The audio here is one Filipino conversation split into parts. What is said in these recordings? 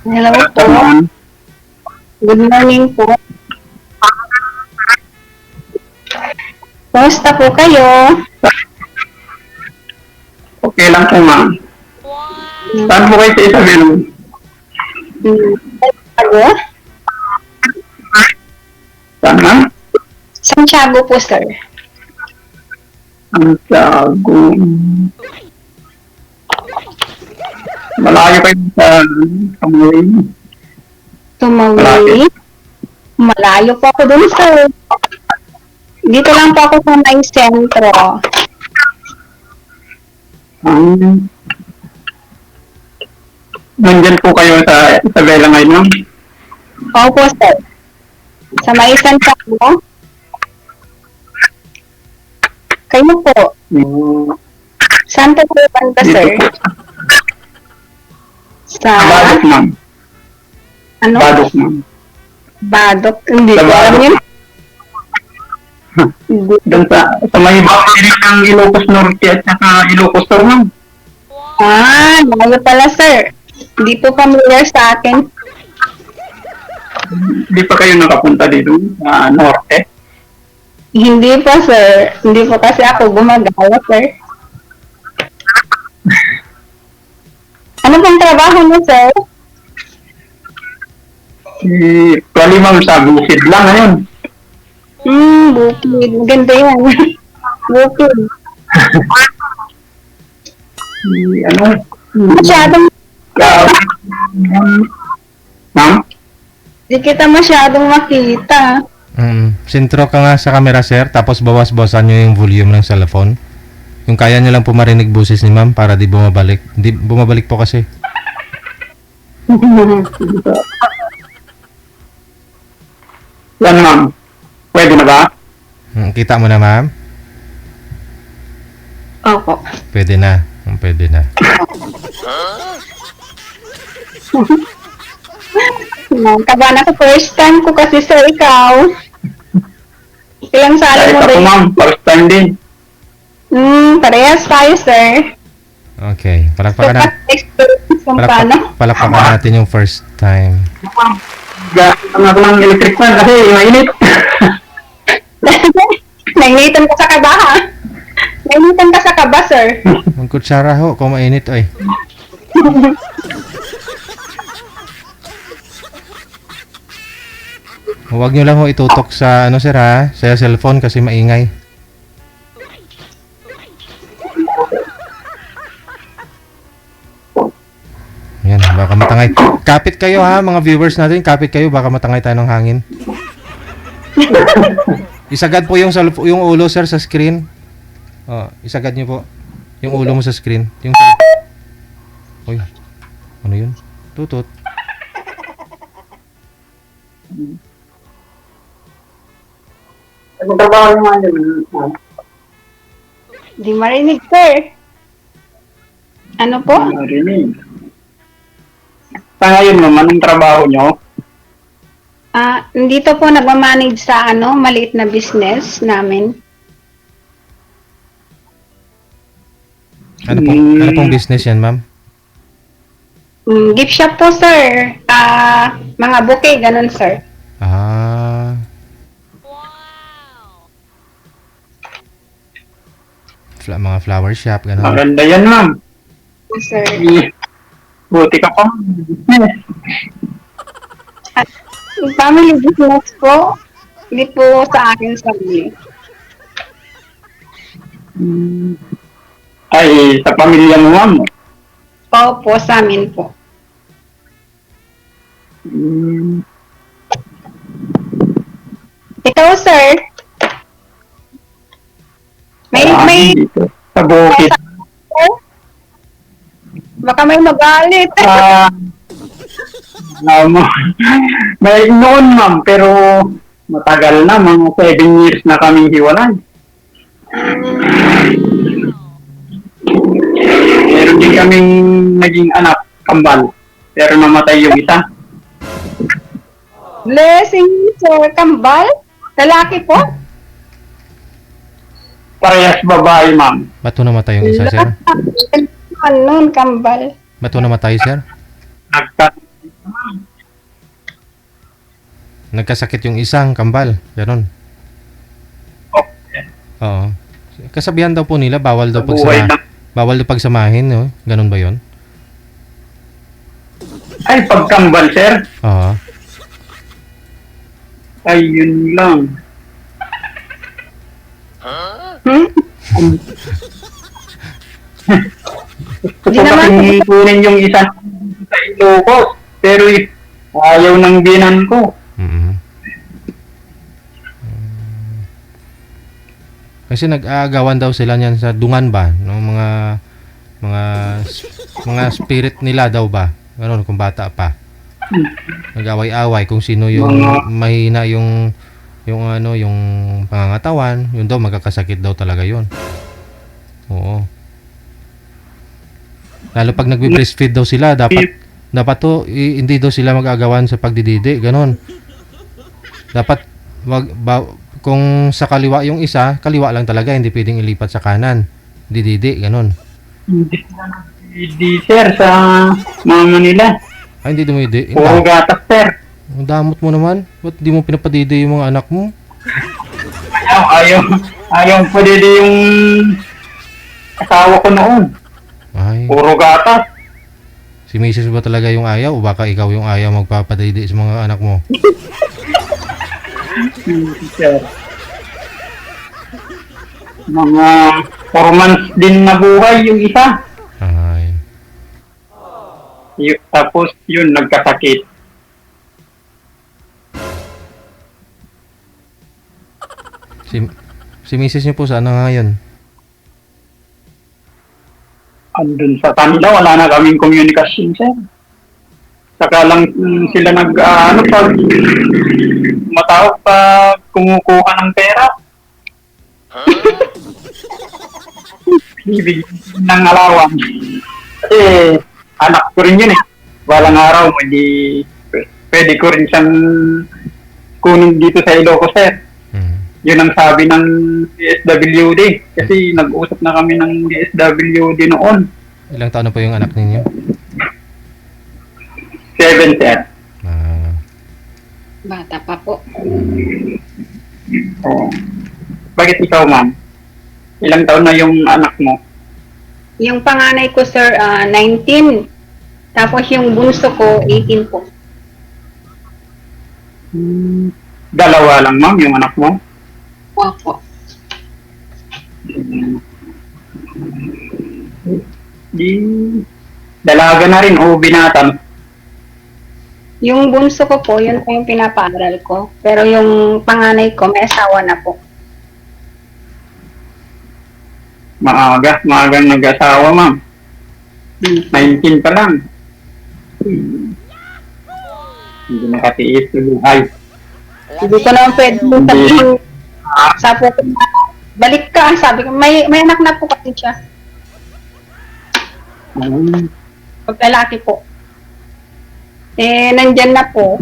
Hello Good po. afternoon. Good morning po. Kumusta po kayo? Okay lang po, ma'am. Saan po kayo sa Isabel? Santiago? Saan, ma'am? Santiago po, sir. Santiago. Malayo kayo sa Kamuy. Tumawid. Malayo po ako dun, sir. Dito lang po ako sa may sentro. Nandyan po kayo sa Isabela ngayon, ma'am? Opo, sir. Sa may Santiago. Kayo po. Saan po kayo banda, Dito sir? po. Sa, Badok, ma'am. ano? Badok, ma'am. Badok. Hindi Sa ko alam Badok. yun. Hindi. Doon sa may boundary ng Ilocos Norte at saka Ilocos Sur, ma'am. Layo pala, sir. Hindi po familiar sa akin. Hindi pa kayo nakapunta dito sa Norte. Hindi po, sir. Hindi po kasi ako gumagawa, sir. Ano pong trabaho niyo, sir? Actually, ma'am, sa Busid lang ngayon. Bukid. Ganda yan. Bukid. Ano? Masyadong, Uh, ma'am? di kita masyadong makita. Sintro ka nga sa camera, sir, tapos bawas-bawasan nyo yung volume ng cellphone. Yung kaya nyo lang po marinig boses ni ma'am para di bumabalik. Di bumabalik po kasi. Yan, ma'am. Pwede na ba? Kita mo na, ma'am? Opo. Pwede na. Pwede na. Kaba na sa first time ko kasi, sir, ikaw. Ilang sali Kahit mo ako, ba? ma'am. First time din. Parehas tayo, sir. Okay. So, Palakpakan, na, experience kung paano. palakpakan natin yung first time. Ang ako ng electric fan kasi mainit. Nainitan ka sa kaba, ha? Nainitan ka sa kaba, sir. Ang kutsara ho, kung mainit, oy. Huwag nyo lang ho itutok sa, ano sir ha, sa cellphone kasi maingay. Yan, baka matangay. Kapit kayo ha, mga viewers natin, kapit kayo, baka matangay tayo ng hangin. Isagad po yung ulo sir sa screen. Oh, isagad niyo po yung ulo mo sa screen. Yung Uy. Ano 'yun? Tutut. Ang trabaho nyo nga yun. Di marinig, sir. Ano po? Marinig. Sa ngayon, ma'am, anong trabaho nyo? Dito po nagmamanage sa maliit na business namin. Ano pong business 'yan, ma'am? Gift shop po, sir. Mga bouquet, ganun, sir. Ah. Mga flower shop, ganun. Maganda yan, ma'am. Sir. Buti ka pa. Family business po. Hindi po sa akin sarili. Ay, sa pamilya mo, ma'am. Opo, sa amin po. Ikaw, sir. May Dito, sa bukid. baka may magalit. May noon, ma'am, pero matagal na, mga 7 years na kaming hiwalay. Meron din kaming naging anak, kambal, pero namatay yung isa. Blessing, sir. Kambal? Lalaki po? Parehas babae, ma'am. Ba't ho namatay yung isa, sir? Ano, kambal? Ba't ho namatay, sir? Nagka nagkasakit yung isang kambal. Ganon. Okay. Oo. Kasabihan daw po nila, bawal daw Buhay na. bawal daw pagsamahin, no? Ganon ba yon? Ay, pagkambal, sir. Oo. Ay, yun lang. Hmm? Gusto Di ko naman. kasing kunin yung isa sa Ilocos. Pero ayaw ng binan ko. Mm. Kasi nag-aagawan daw sila niyan sa dungan ba, no? Mga mga spirit nila daw ba? Ano kung bata pa. Nag-away-away kung sino yung mahina yung ano, yung pangangatawan, yun daw magkakasakit daw talaga yun. Oo. Lalo pag nagbe-breastfeed daw sila, dapat to hindi daw sila mag-agawan sa pagdididi, ganon. Dapat kung sa kaliwa yung isa, kaliwa lang talaga, hindi pwedeng ilipat sa kanan. Dididi, ganon. Hindi, sir, sa mama nila. Ay, hindi dumidi. Puro gatas, sir. Ang damot mo naman. Ba't di mo pinapadidi yung mga anak mo? Ayaw pa din yung asawa ko noon. Ay, Puro gatas. si Mrs. ba talaga yung ayaw? O baka ikaw yung ayaw magpapadidi sa mga anak mo? Sir. Mga 4 months din na buhay yung isa. Ay. Tapos yun, nagkasakit. Si Mrs. niyo po saan na ngayon? Andun sa kanila, wala na kaming komunikasyon, sir. Saka lang sila pag matawag pa kumukuha ng pera. Bibigyan ng alawan. Kasi anak ko rin yun eh. Walang araw, hindi pwede ko rin siyang kunin dito sa Ilocos, sir. Yun ang sabi ng DSWD. Kasi nag-usap na kami ng DSWD noon. Ilang taon na po yung anak ninyo? 7, sir. Bata pa po. Oh. Bakit ikaw, ma'am? Ilang taon na yung anak mo? Yung panganay ko, sir, 19. Tapos yung bunso ko, 18 po. Dalawa lang, ma'am, yung anak mo? Opo. Di dalaga na rin o binatan. Yung bunso ko po, yun po yung pinapaaral ko. Pero yung panganay ko, may asawa na po. Maagang nag-asawa, ma'am. 19 pa lang. Hindi nakatiis yung buhay. Hindi ko naman pwede sabihin. Sabi ko, balik ka. Sabi ko, may anak na po kasi siya. Pag lalaki po. Nandyan na po.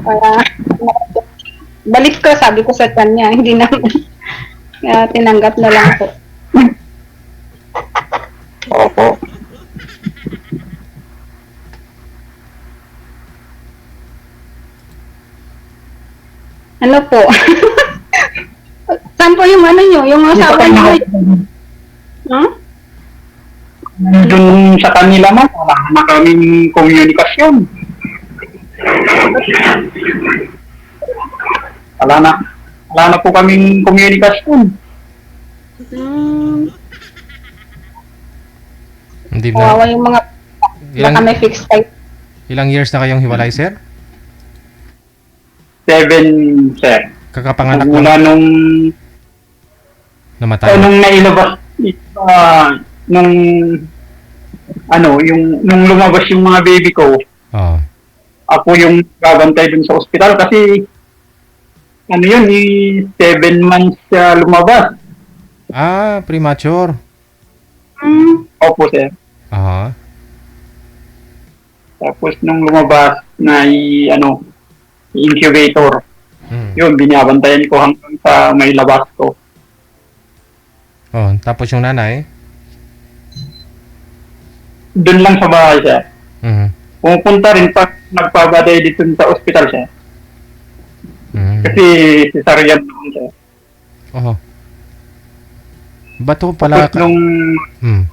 Balik ka, sabi ko sa kanya. Hindi naman. Tinanggap na lang po. Opo. Ano po? Saan po yung ano nyo? Yung asawa nyo? Huh? Doon sa kanila, ma'am, wala na kaming komunikasyon. Wala na po kaming komunikasyon. Hindi Kawawa na. yung mga baka may fixed type. Ilang years na kayong hiwalay, sir? 7, sir. Kakapanganak Mula na nung namatay. nung nailabas nung nung lumabas yung mga baby ko, Oo. ako yung babantay dun sa ospital kasi 7 months siya lumabas. Ah, premature. Opo, sir. Aha. Tapos nung lumabas na incubator, yun, binabantayan ko hanggang sa may labas ko. Oh, tapos yung nanay? Doon lang sa bahay, sir. Mhm. Pumupunta rin pag nagpabatay dito sa ospital, sir. Mhm. Kasi cesarean naman siya. Oh. Bato pala Tapos nung Hmm.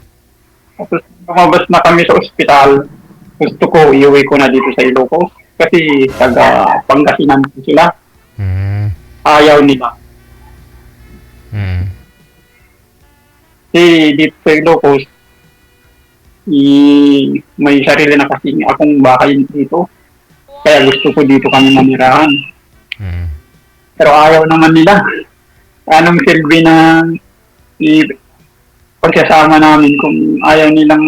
tapos lumabas na kami sa ospital, gusto ko iuwi ko na dito sa Ilocos. Kasi taga Pangasinan po sila. Hmm. Ayaw nila. Hmm. Kasi dito sa Ilocos, may sarili na kasi akong bahay dito. Kaya gusto ko dito kami manirahan. Hmm. Pero ayaw naman nila. Anong silbi na pagsasama namin kung ayaw nilang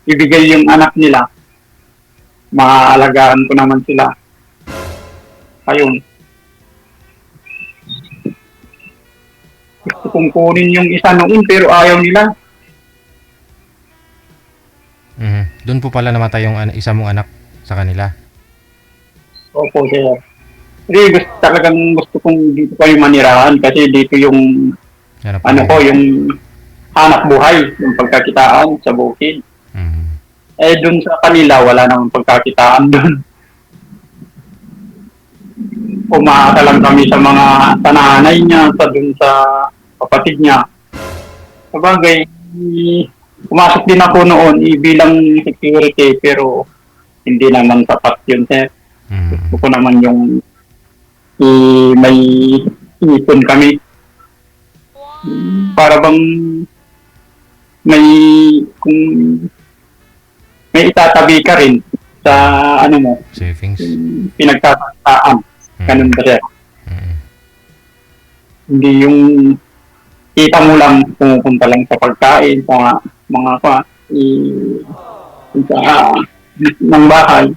ibigay yung anak nila, maaalagaan ko naman sila. Ayun. Gusto kong kunin yung isa noon pero ayaw nila. Doon po pala namatay yung isa mong anak sa kanila. Opo, sir. Kasi talagang gusto kong dito kayo manirahan kasi dito yung Yan na po. ano ko, yung hanap buhay, yung pagkakitaan sa bukid. Mhm. Eh, dun sa kanila, wala namang pagkakitaan dun. Umaasa lang kami sa mga tananay niya, dun sa kapatid niya. Sabagay, pumasok din ako noon bilang security pero hindi naman sapat yun, sir. Gusto ko naman yung may ipon kami. Para bang may kung may itatabi ka rin sa ano mo, Savings. pinagtataan. Ganun ba, sir? Mhm. Hindi yung kita mo lang pumupunta lang sa pagkain, sa mga sa ng bahay.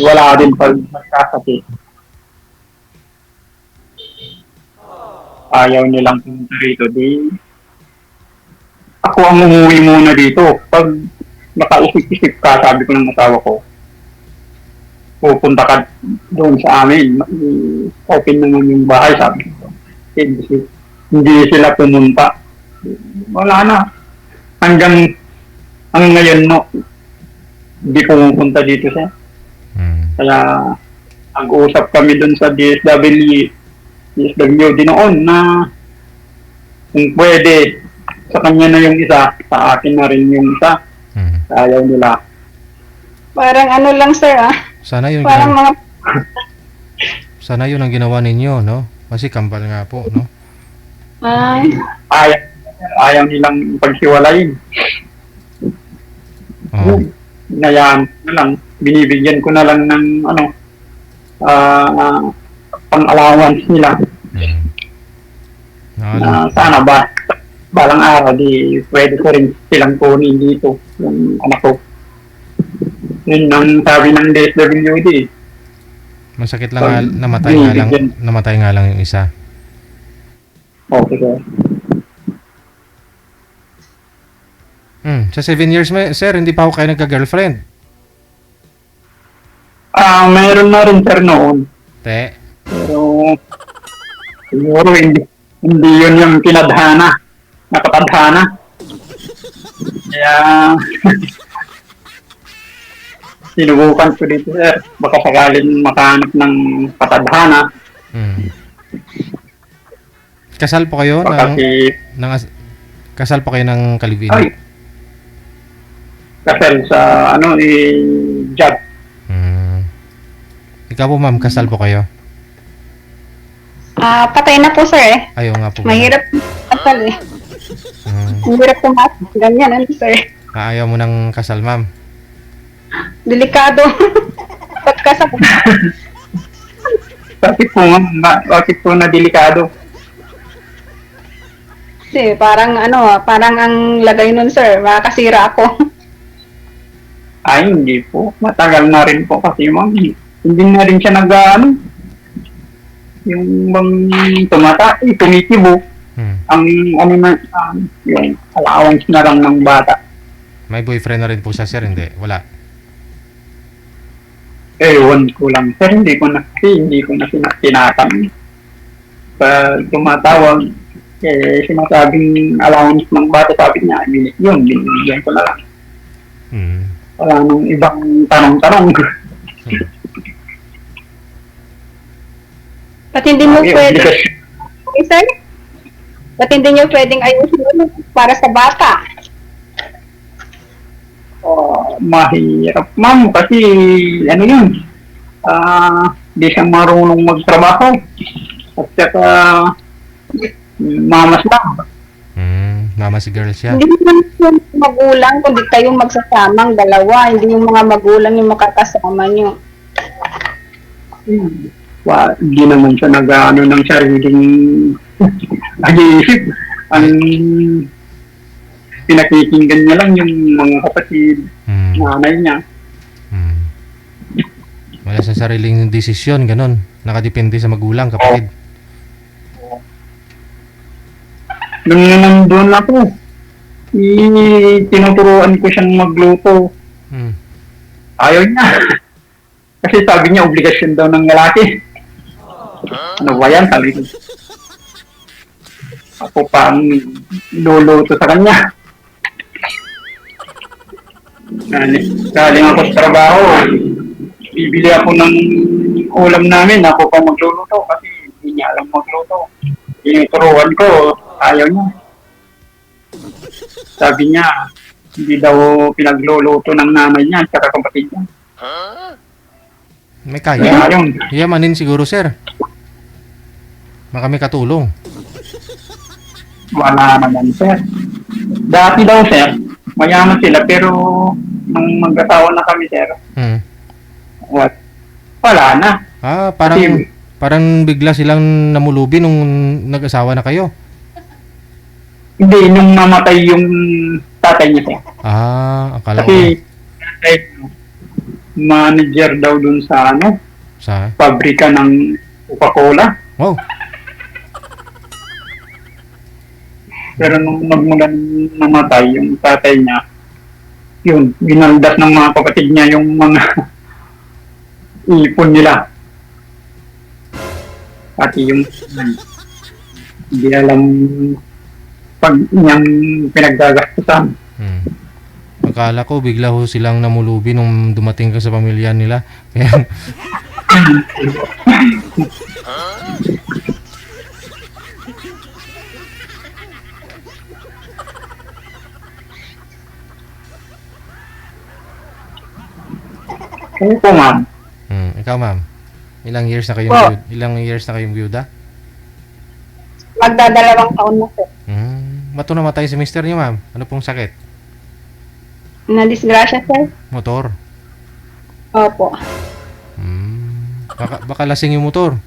Wala din pag magkasakit. Ayaw nilang pumunta rito. Di ako ang umuwi muna dito. Pag nakaisip-isip ka, sabi ko ng asawa ko, pupunta ka doon sa amin. Open naman yung bahay, sabi ko. Hindi sila pumunta. Wala na. Hanggang ngayon, no, hindi pumupunta dito siya. Kaya nag-uusap kami doon sa DSWD noon na kung pwede sa kanya na yung isa, sa akin na rin yung isa. Ayaw nila. Parang ano lang, sir, Sana yun Parang mga... Sana yun ang ginawa ninyo, no? Kasi kambal nga po, no? Ay, Ayaw nilang pagsiwalayin. Oh. Inayaan ko na lang, binibigyan ko na lang ng pang-allowance nila. Sana balang araw di pwede ko rin silang kunin dito yung anak ko. Yun ang sabi ng DSWD. Masakit lang nga, namatay nga lang yung isa. Okay, sir. Sa 7 years, sir, hindi pa ako kayo nagka-girlfriend. Mayroon na rin, sir, noon. Te. Pero siguro hindi yun yung kinadhana, nakatadhana. Kaya sinubukan ko dito, sir. Baka sakaling makahanap ng katadhana. Kasal po kayo kasal po kayo ng kalibin? Ay, kasal sa job. Ikaw po, ma'am, kasal po kayo? patay na po, sir, Ayaw nga po. Mahirap kasal, Mahirap pumasok. Ganyan, sir. Ayaw mo ng kasal, ma'am? Delikado. Ba't kasal? Bakit po, ma'am? Bakit po na delikado? Kasi parang parang ang lagay nun, sir, makakasira ako. Ay, hindi po. Matagal na rin po kasi, ma'am. Hindi na rin siya yung bang tumikibo. Ang yung allowance na lang ng bata. May boyfriend na rin po siya, sir, hindi? Wala? Ewan ko lang, sir. Hindi ko na tinatanong. Pag tumatawag, sinasabing allowance ng bata, sabi niya, binigyan ko na lang. Wala nung ibang tanong-tanong. Ba't hindi mo May pwede, obligasyon. sir? Ba't hindi nyo pwedeng ayusin yun para sa bata? Mahirap, ma'am, kasi ano yun, di siya marunong magtrabaho. At saka, mamas lang. Mama si girl siya. Hindi naman yung magulang, kundi kayong magsasamang dalawa. Hindi yung mga magulang yung makakasama nyo. Hindi naman siya nag-ano ng sariling nag-iisip. Ang pinakikinggan niya lang yung mga kapatid, nanay niya. Wala sa sariling desisyon, ganun. Nakadepende sa magulang, kapatid. Nung nandun ako, tinuturuan ko siyang magluto. Ayaw niya. Kasi sabi niya, obligasyon daw ng lalaki. Ano ba yan? Sabi ko. Ako pa ang luluto sa kanya. Galing ako sa trabaho, bibili ako ng ulam namin, ako pa magluluto kasi hindi niya alam magluto. Tinuturuan ko, ayaw niya. Sabi niya, hindi daw pinagluluto ng nanay niya at saka kapatid niya. May Kaya kaya. ayun, Yamanin siguro, sir. Baka may katulong. wala naman sir. Dati daw sir, mayaman sila pero nung mag-asawa na kami sir, wala na. Parang bigla silang namulubi nung nag-asawa na kayo. Hindi, nung namatay yung tatay niya sir. Akala ko. Kasi manager daw dun sa Sa? pabrika ng Coca-Cola. Wow. Pero nung nagmulan namatay yung tatay niya, yun, binaldas ng mga kapatid niya yung mga ipon nila. Pati yung hindi alam pag niyang pinaggagastusan. Akala ko bigla ho silang namulubi nung dumating ka sa pamilya nila. Kaya Oo po ma'am. ikaw, ma'am. Ilang years na kayong byuda? Magdadalawang taon na po. Ba't namatay si mister niyo, ma'am? Ano pong sakit? Na-disgrasya, sir? Motor? Opo. Baka lasing yung motor.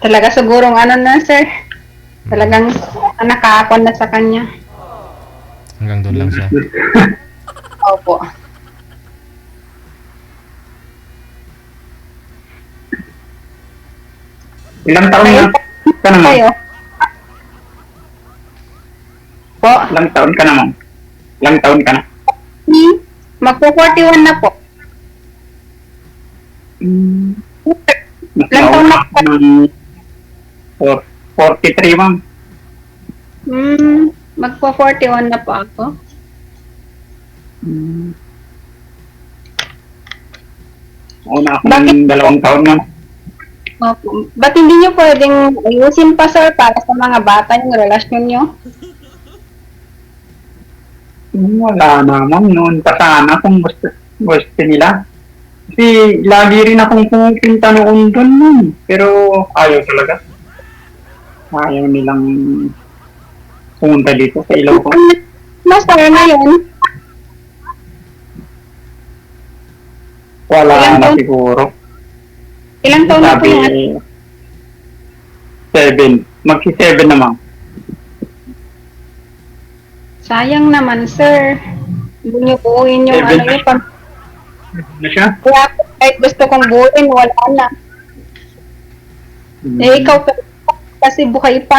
Talaga sigurong sir. Talagang nakakakon na sa kanya. Hanggang doon lang siya. Opo. Ilang taon na ka na ma'am? Kayo? Po? Ilang taon ka na ma'am? Ilang taon ka na? Magpo-41 na po. Mas Ilang taon na po? ng 43 ma'am. Magpo-41 na po ako. Una ako Bakit? ng 2 taon ma'am. Opo. Ba't hindi nyo pwedeng ayusin pa, sir, para sa mga bata yung relasyon nyo? Wala na ma'am. Noon pa sana kung gusto nila. Kasi lagi rin akong pupunta noon doon ma'am. Pero ayaw talaga. Ayaw nilang pumunta dito sa Ilocos. Mas sir, ngayon, Wala Ilang na taon? siguro. ilang taon na po Sabi, yung 7. Magsi-7 na ma'am. sayang naman, sir. Hindi nyo buuin yung Seven. ano yun. Na siya? Kaya kahit gusto kong buuin, wala na. Eh, ikaw kasi buhay pa.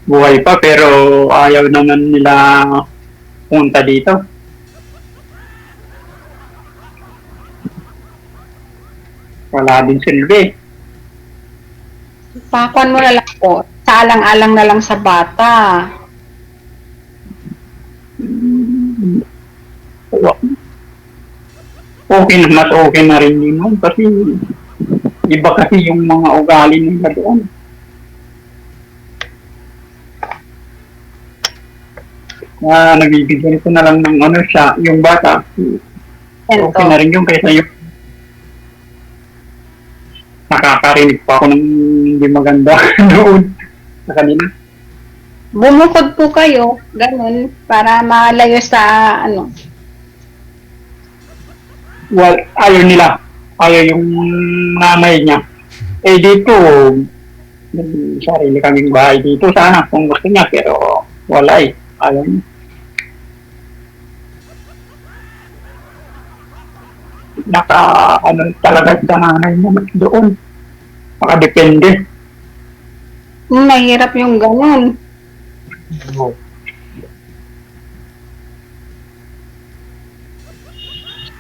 Buhay pa pero ayaw naman nila punta dito. Wala din silbi. Pakuan mo na lang po. Sa inaalang-alang na lang sa bata. Okay na, mas okay na rin yun, no? Kasi iba kasi yung mga ugali nila doon. Nabibigyan ko na lang ng ano siya, yung bata. Ento. Okay na rin yung kaysa yung nakakarinig pa ako ng hindi maganda doon sa kanila. Bumukod po kayo, ganun, para malayo sa, ano. Well, ayaw nila. Ayaw yung nanay niya. Eh dito, may sarili kaming bahay dito sana kung gusto niya, pero wala eh. Ayaw niya. Ano talaga sa nanay mo doon. Makadepende. Mahirap yung ganun.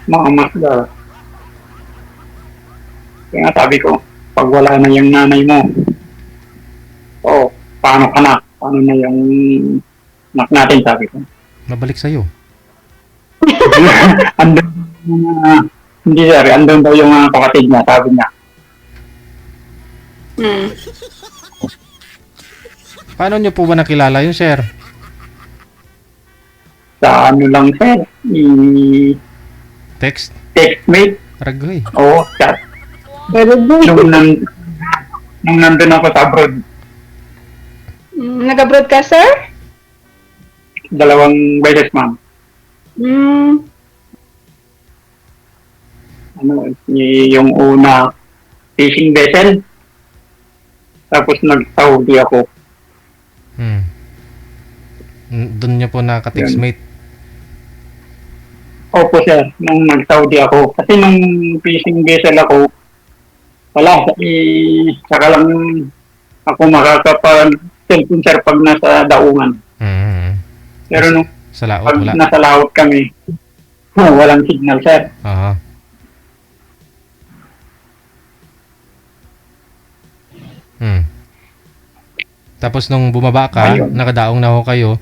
Mga masda. Kaya nga sabi ko, pag wala na yung nanay mo, paano ka na? Paano na yung anak natin, sabi ko. Mabalik sa'yo. Andun, hindi sir, andun daw yung kapatid niya, sabi niya. Hmm. Paano nyo po ba nakilala yun, sir? Sa ano lang sir, Text? textmate, Aragoy. chat. Pero Nung nandun ako sa abroad, nag-abroad ka, sir? 2 beses ma'am. Yung una, fishing vessel. Tapos nag-Saudi ako. Doon nyo po naka-textmate. Opo sir, nung nag-Saudi ako. Kasi nung fishing vessel ako, wala. Saka lang ako makakapag-cellphone sir pag nasa daungan. Pero nung Sa laot, pag wala. nasa laot kami, walang signal sir. Aha. Tapos nung bumaba ka, Ayun. nakadaong na ho kayo,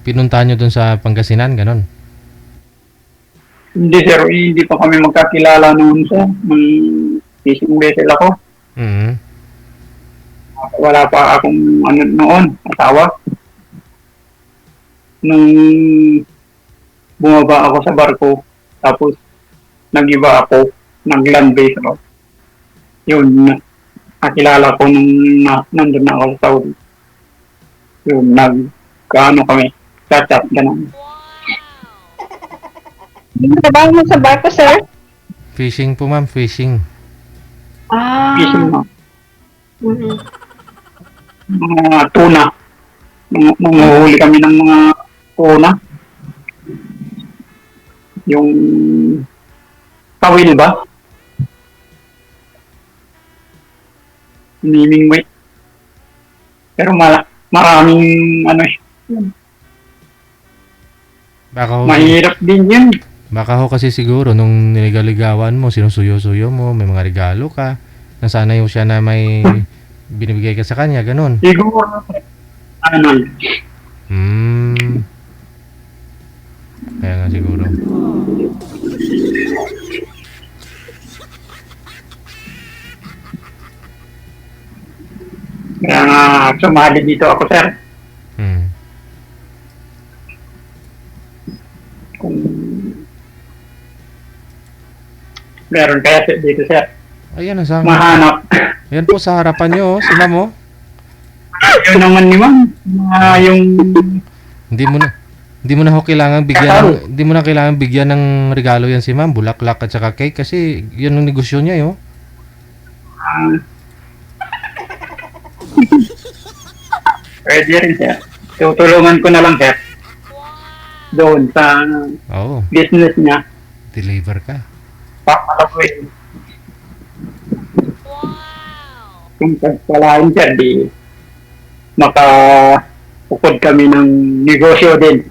pinuntahan nyo dun sa Pangasinan, ganon. Hindi sir, hindi pa kami magkakilala noon sir. Nung fishing vessel ako. Wala pa akong noon, asawa. Nung bumaba ako sa barko, tapos nag-iba ako, nag-land base ako. Yun, nakilala ko nung nandun na ako sa Saudi. Yun, nag-ano kami, chat-chat, gano'n. Trabaho mo sa barko, sir? Fishing po, ma'am, fishing. Fishing na. Mm-hmm. Mga tuna. Nanguhuli kami ng mga tuna. Yung kawil ba? Naming weight. Pero maraming Baka ho, mahirap din yun. baka ho kasi siguro nung niligawan mo, sinusuyo-suyo mo, may mga regalo ka, nasanay ho siya na may binibigay ka sa kanya, ganon. Siguro, Kaya nga siguro. kaya nga sumali dito ako, sir. Kung meron kaya dito, sir. Ayan, sa Mahanap. Ayan po sa harapan nyo, oh, sila mo. Yun naman ni ma'am. Yung Hindi mo na ho kailangan bigyan ng regalo yan si ma'am, bulaklak at saka cake kasi yun ang negosyo niya, yo. Pwede rin, sir. Tutulungan ko na lang, sir. Doon sa Oo, business niya. deliver ka. Papalakwin. Kung pagpalain, sir, di makapukod kami ng negosyo din.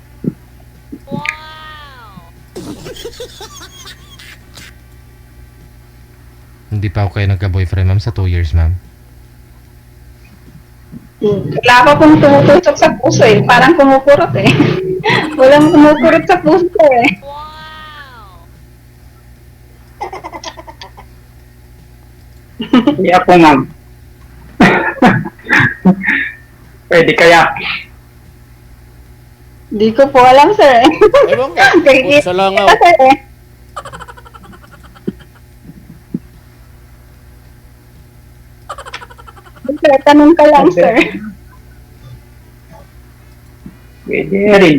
Hindi pa ako kayo nagka-boyfriend, ma'am, sa 2 years, ma'am. Wala pa pong tumutusok sa puso eh. Parang kumukurot eh. Walang kumukurot sa puso eh. Hindi ako, ma'am. Pwede kaya. Di ko po alam, sir. Ewan ko. Kaya Sa langaw. sir eh. Sir, tanong ka lang, sir. Pwede rin.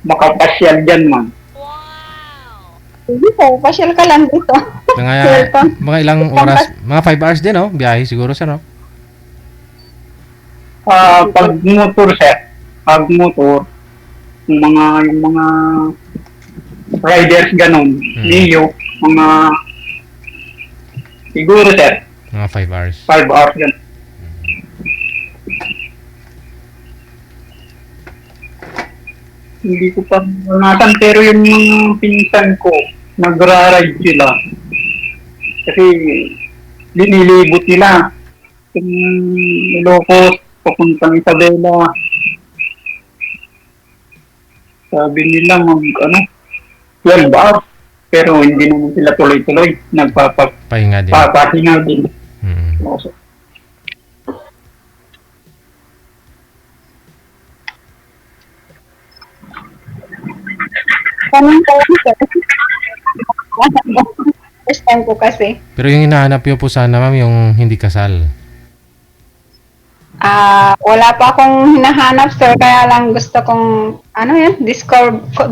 Makapasyal dyan, ma'am. Hindi sir, pasyal ka lang dito. Mga ilang oras, mga 5 hours din, oh, biyahe siguro, sir, no? Pag motor, sir. Pag motor, yung mga riders ganun, Neo, mga siguro, sir, Mga 5 hours. 5 hours ganun. Hindi ko pa nasan, pero yung mga pinsan ko, nagra-ride sila. Kasi linilibot nila. Yung Ilocos, papuntang Isabela. Sabi nila 12 hours. Pero hindi naman sila tuloy-tuloy. Pahinga din. Papahinga din. Mm. Tanong ka lang, sir. First time ko kasi. Pero yung hinahanap nyo po sana, ma'am, yung hindi kasal. Wala pa akong hinahanap, sir. Kaya lang gusto kong,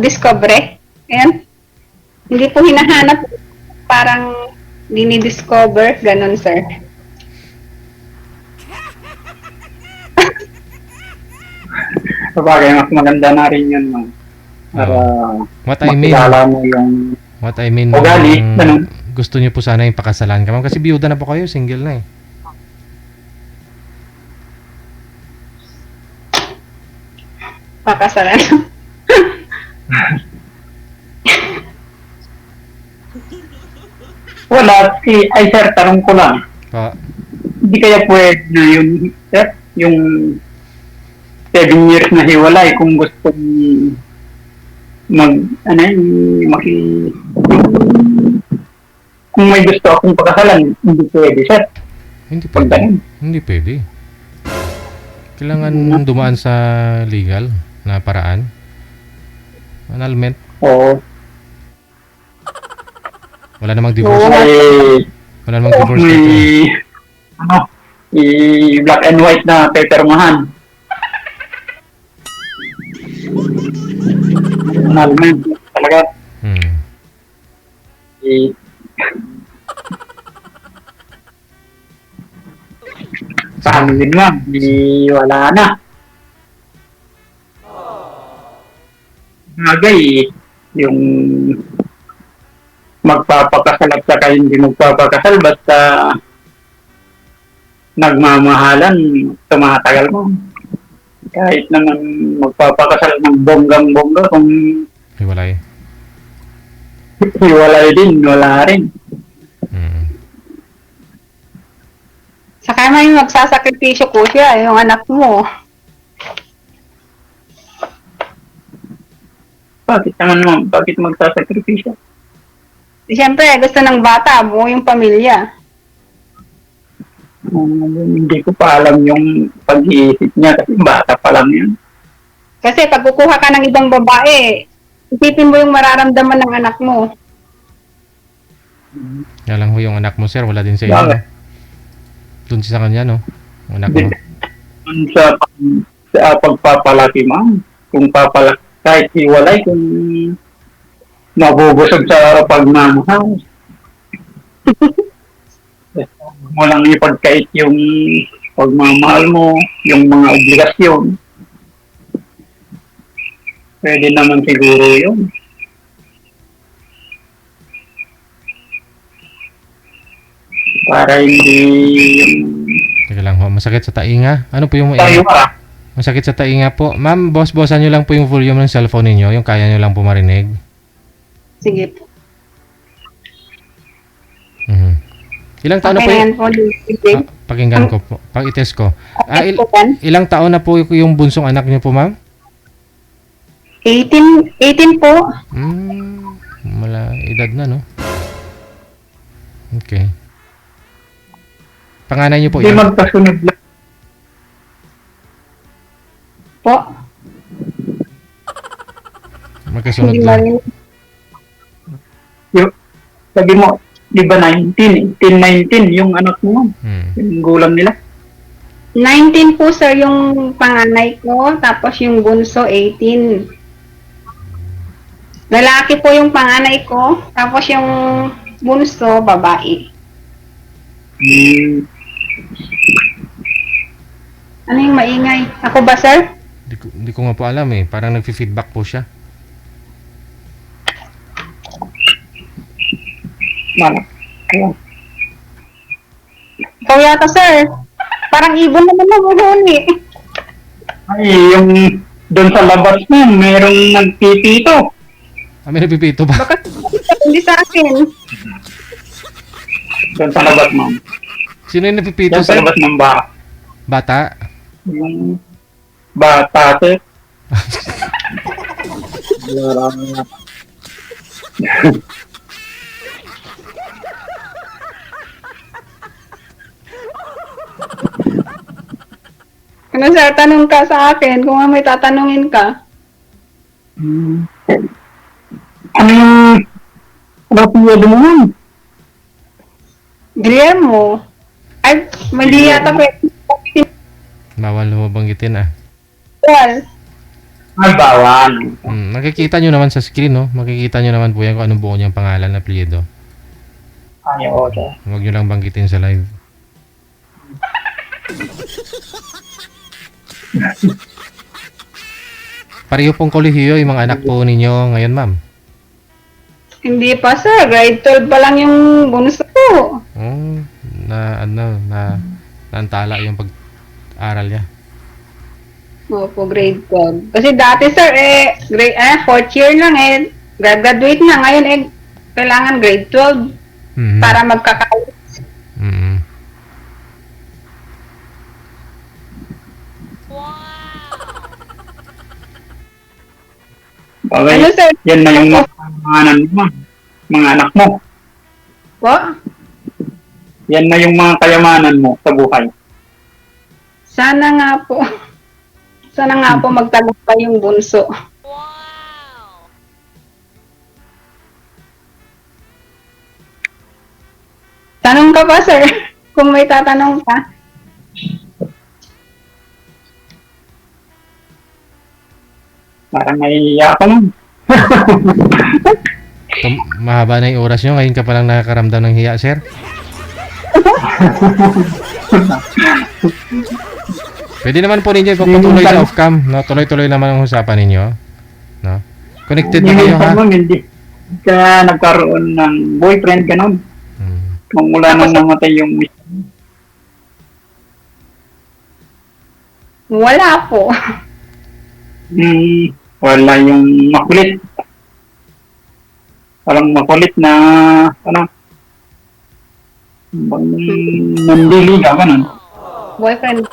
discovery. Ayan. Hindi po hinahanap. Parang dinidiscover. Ganon, sir. Sabagay, mas maganda na rin yun, ma'am. Para What I mean, makilala mo yung ugali. Ganun. gusto nyo po sana yung pakasalan ka, ma'am. Kasi biyuda na po kayo, single na eh. Pakasalan. Wala. Ay, sir, tanong ko lang. Hindi kaya pwede na yun, sir? Yung 7 years na hiwalay kung gusto kung may gusto akong pagkasalan, hindi pwede, sir. Hindi Pag pwede. ganun. Hindi pwede. Kailangan dumaan sa legal na paraan. Annulment. Oo. Wala namang divorce. Wala namang divorce. May, dito. black and white na pepermahan. Annulment. Talaga. Hmm. Paano din, ma'am? Wala na. Bagay, yung magpapakasal at saka hindi magpapakasal, basta nagmamahalan, tumatagal mo. Kahit naman magpapakasal ng bonggang-bongga, kung Hiwalay. hiwalay din, wala rin. Hmm. Saka may magsasakripisyo ko siya, yung anak mo. Bakit naman, ma'am? Bakit magsasakripisyo? Siyempre, gusto ng bata, buo yung pamilya. Hindi ko pa alam yung pag-iisip niya kasi bata pa lang yun. Kasi pag kukuha ka ng ibang babae, isipin mo yung mararamdaman ng anak mo. Kaya lang ho yung anak mo, sir, wala din sa inyo. Bakit? No? Doon sa kanya, no? Yung anak mo. Sa pagpapalaki, ma'am. Kung papalaki, kahit hiwalay, kung mabubusog sa pagmamahal. Mo lang ipagkait yung pagmamahal mo, yung mga obligasyon. Pwede naman siguro yun. Para hindi yung Teka lang ho, masakit sa tainga. Ano po yung tayo masakit sa tainga po? Ma'am, boss-bossan nyo lang po yung volume ng cellphone ninyo, yung kaya nyo lang po marinig. Sige po. Mhm. Ilang taon na po Okay na yung... yan po, David. Pakinggan ko po. Pag-itest ko. po yan. Ilang taon na po yung bunsong anak niyo po, ma'am? 18 po. Mala edad na, no? Okay. Panganay niyo po Hindi yan? magkasunod lang. Po. Magkasunod Hindi lang. marinig. Sabi mo, di ba 19 yung anak mo, yung gulang nila. 19 po sir yung panganay ko, tapos yung bunso 18. Lalaki po yung panganay ko, tapos yung bunso babae. Ano yung maingay? Ako ba sir? Di ko nga po alam eh. Parang nagfi-feedback po siya. Malak. Ayun. Ikaw yata sir. Parang ibon naman namuhuni. Ay, yung doon sa labas mo, merong nagpipito. May nagpipito ba? Baka hindi sa akin. Doon sa labas mo. Sino yung nagpipito Doon sa sa labas ng bata? yung bata, sir. Ano sir, tanong ka sa akin kung may tatanungin ka. Ano yung piyado mo yan? Guillermo. Ay, mali yata pwede. Bawal mo banggitin ah. Well, Ay, bawal. Nakikita nyo naman sa screen, no? Makikita nyo naman po yan kung anong buo niyang pangalan na apelyido. Ay, oo, sir. Huwag nyo lang banggitin sa live. Pareho pong kolehiyo yung mga anak po ninyo ngayon, ma'am. hindi pa sir. Grade 12 pa lang yung bunso ko. Naantala yung pag-aral niya. Opo, grade 12. Kasi dati sir, fourth year lang graduate na. Ngayon kailangan grade 12 para magkakalit. Okay. Ano sir? Yan na yung mga anak mo. Po? Yan na yung mga kayamanan mo sa buhay. Sana nga po. Sana nga po magtagumpay yung bunso. Tanong ka pa sir? Kung may tatanong ka. Parang naiiyak ka lang. Mahaba na yung oras nyo. Ngayon ka palang nakakaramdam ng hiya, sir. Pwede naman po ninyo ipapatuloy sa off-cam. No? Tuloy-tuloy naman ang usapan ninyo. No? Connected na kayo, ha? Hindi ka nagkaroon ng boyfriend, ganon. Mula nang namatay yung Wala po. Wala yung makulit. Walang makulit na nandiligaw ka nun. Boyfriend.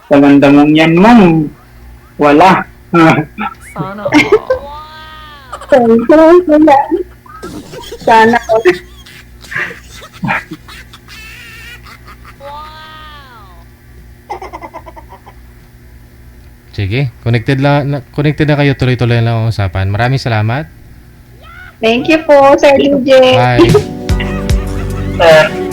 Sa bandamang yan mong wala. Sana. Wala. Sana po. Sige, connected na kayo, tuloy-tuloy lang ang usapan. Maraming salamat. Thank you po, Sir DJ. Bye.